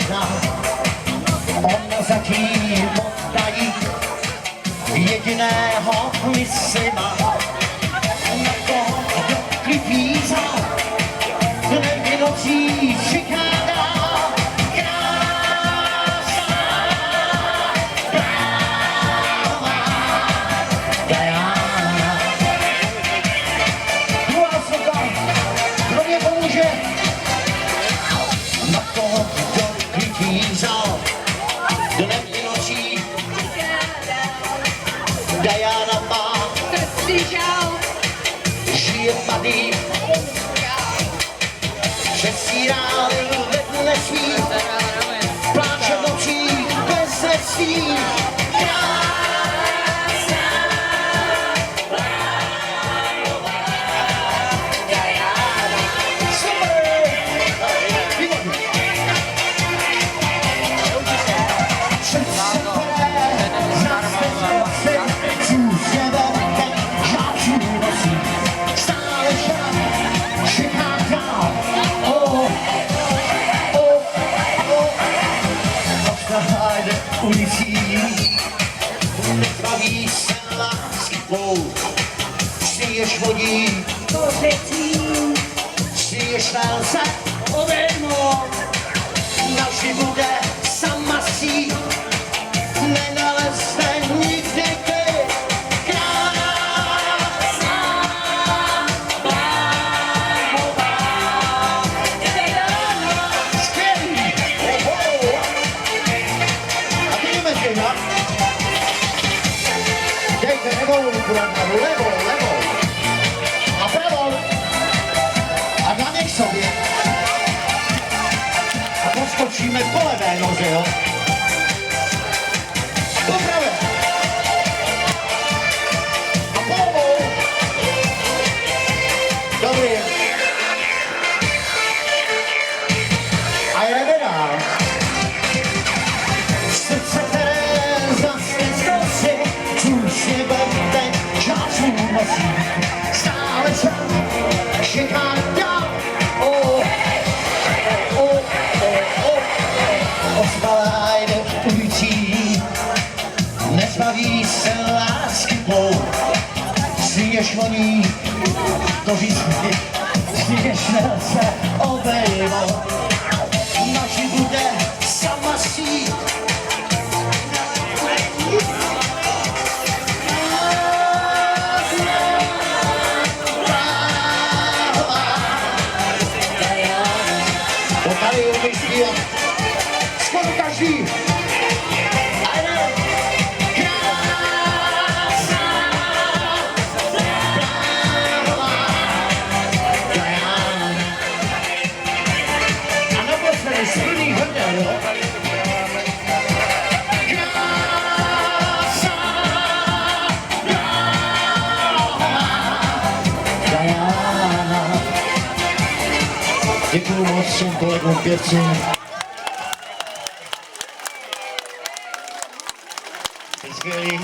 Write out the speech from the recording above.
jedna, ona zatím oddají jediného mysli má. Na toho, kdo klipíza, dnem nocí přichádá. Krásná, prává Diana. Druhá sloka, kdo mě pomůže? Na toho, kdo klipíza, dnem i nocí Diana má. Žije tady, přesírá ve dne svých, pláče v nočích bez lesí. Krásná, prává Diana. Super! Výborně. Srdce, které zase úsměvem ten žáčů nosí, stále šel, čeká dál. Jde ulicí, nezbaví se lásky plout, přiješ vodí do řecí, přiješ nelze obejmout, navždy bude sama síť, nenalezne nikdy ty. Krásná, bláhová Diana. Skvělý! A ty jdeme dělat. Dejte levou ruku na hlavu, levou. A pravou. A na něj sobě. A poskočíme po levé noze, jo? Po pravé. A po levou. Dobrý. A jdeme dál. Srdce, které zase zkouší, úsměvem ten časů nosí, stále čeká dál. Ospalá jde ulicí, nezbaví se lásky plout, přiješ voní, to říct mi, přiješ nelze obejmout, naši bude sama síť. To tady umí zpívat skoro každý. A jde. Krásná, prává Diana. A naposledy z plných hrdel, jo? Krásná, prává Diana. Děkuju moc všem kolegům pěvcům. Skvělý.